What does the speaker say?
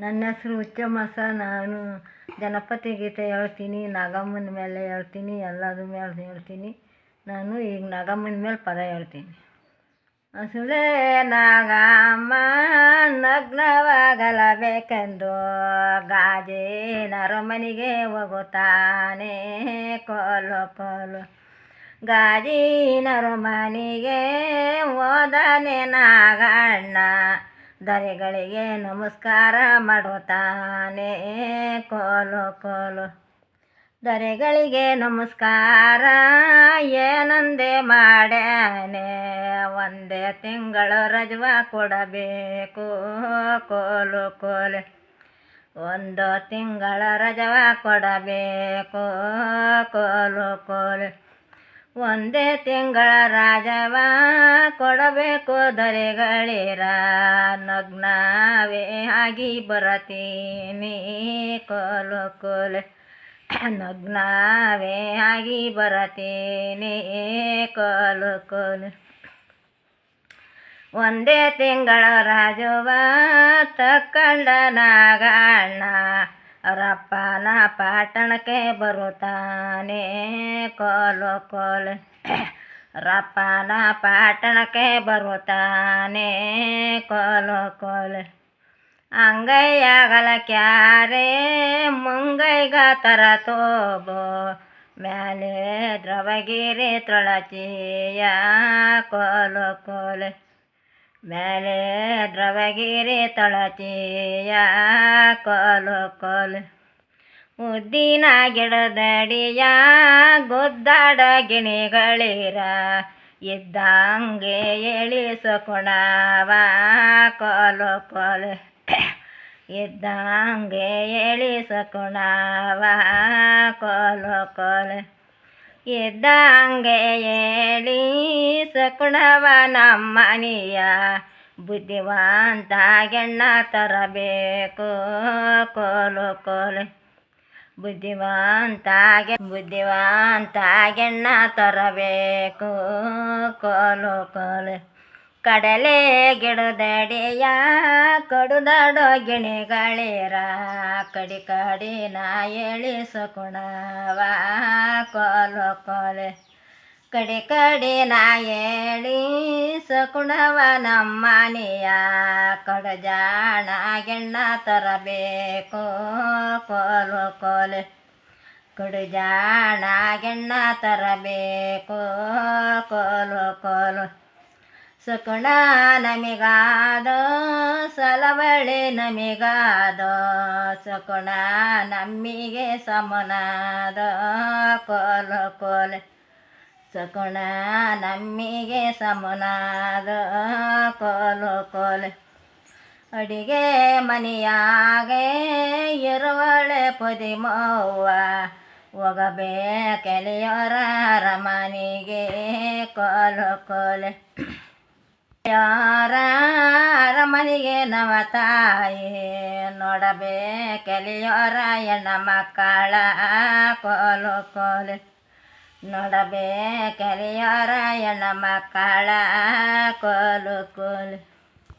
ನನ್ನ ಹೆಸರು ಹುಚ್ಚಮ್ಮಸ. ನಾನು ಜನಪದ ಗೀತೆ ಹೇಳ್ತೀನಿ, ನಾಗಮ್ಮನ ಮೇಲೆ ಹೇಳ್ತೀನಿ, ಎಲ್ಲದ್ರ ಮೇಲೆ ಹೇಳ್ತೀನಿ. ನಾನು ಈಗ ನಾಗಮ್ಮನ ಮೇಲೆ ಪದ ಹೇಳ್ತೀನಿ. ಹಸುಳೆ ನಾಗಮ್ಮ ನಗ್ನವಾಗಲಬೇಕೆಂದು ಗಾಜಿನ ಮನೆಗೆ ಹೋಗುತ್ತಾನೆ ಕೋಲು ಕೋಲು. ಗಾಜಿನ ಮನೆಗೆ ಹೋದನೆ ನಾಗಣ್ಣ, ದರೆಗಳಿಗೆ ನಮಸ್ಕಾರ ಮಾಡುತ್ತಾನೆ ಕೋಲು ಕೋಲು. ದರೆಗಳಿಗೆ ನಮಸ್ಕಾರ ಏನಂದೆ ಮಾಡ್ಯಾನೆ, ಒಂದೇ ತಿಂಗಳು ರಜವ ಕೊಡಬೇಕು ಕೋಲು ಕೋಲು. ಒಂದು ತಿಂಗಳ ರಜವ ಕೊಡಬೇಕು ಕೋಲು ಕೋಲು. ಒಂದೇ ತಿಂಗಳ ರಾಜವ ಕೊಡಬೇಕು ದರೆಗಳಿರ, ನಗ್ನವೇ ಆಗಿ ಬರತೀನಿ ಕೋಲು ಕೋಲು. ನಗ್ನವೇ ಆಗಿ ಬರತೀನಿ ಕೋಲು ಕೋಲು. ಒಂದೇ ತಿಂಗಳ ರಾಜವ ತಕ್ಕಂಡ ನಾಗಣ್ಣ, ರಪ್ಪನ ಪಟ್ಟಣಕ್ಕೆ ಬರುತ್ತಾನೆ ಕೋಲು ಕೋಲು. ರಪ್ಪನ ಪಟ್ಟಣಕ್ಕೆ ಬರುತ್ತಾನೆ ಕೋಲು ಕೋಲು. ಅಂಗೈಯಾಗಲ ಕ್ಯಾರೆ ಮುಂಗೈಗ ತರ ತೋಬು, ಮ್ಯಾಲೆ ದ್ರವಗಿರಿ ತೊಳಚಿಯ ಕೋಲು ಕೋಲು. ಮೇಲೆ ದ್ರವಗಿರಿ ತೊಳಚಿಯ ಕೋಲು ಕೋಲು. ಉದ್ದಿನ ಗಿಡದಡಿಯ ಗುದ್ದಾಡ ಗಿಣಿಗಳಿರ, ಇದ್ದಂಗೆ ಎಳಿಸಕೊಣವ ಕೋಲು ಕೋಲು. ಇದ್ದಂಗೆ ಎಳಿಸಕೊಣವ ಕೋಲು ಕೋಲು. ಇದ್ದಂಗೆ ಎಳಿಸಕೊಣವ ನಮ್ಮನೆಯ, ಬುದ್ಧಿವಂತ ಗೆಣ್ಣ ತರಬೇಕು ಕೋಲು ಕೋಲು. ಬುದ್ಧಿವಂತ ಗೆಣ್ಣ ತರಬೇಕು ಕೋಲು ಕೋಲು. ಕಡಲೆ ಗಿಡದಡಿಯ ಕಡುದಾಡೋ ಗಿಣಿಗಳಿರ, ಕಡಿ ಕಡಿನ ಎಳಿಸಕೊಣವ ಕೋಲು ಕೋಲು. ಕಡಿ ಕಡಿನ ಎಳಿಸಕೊಣವ ನಮ್ಮನೆಯ, ಕಡಜಾಣ ಗೆಣ್ಣ ತರಬೇಕು ಕೋಲು ಕೋಲು. ಕಡುಜಾಣ ಗೆಣ್ಣ ತರಬೇಕು ಕೋಲು ಕೋಲು. ಸಕುಣ ನಮಿಗಾದೋ ಸಲವಳೆ ನಮಿಗಾದೋ, ಸಕುಣ ನಮ್ಮಿಗೆ ಸಮನಾದ ಕೋಲು ಕೋಲು. ಸಕುಣ ನಮ್ಮಿಗೆ ಸಮನಾದ ಕೋಲು ಕೋಲು. ಅಡಿಗೆ ಮನೆಯಾಗೆ ಇರುವಳೆ ಪದಿಮವ್ವ, ಹೋಗಬೇಕೆಲೆಯೋರ ಅರಮನೆಗೆ ಕೋಲು ಕೋಲು. ಯಾರ ಅರಮನೆಗೆ ನವ ತಾಯಿ, ನೋಡಬೇಕೆಲೆಯೋರ ಹೆಣ್ಣ ಮಕ್ಕಳ ಕೋಲು ಕೋಲು. ನೋಡಬೇಕೆಲೆಯೋರ ಹೆಣ್ಣ ಮಕ್ಕಳ ಕೋಲು ಕೋಲು.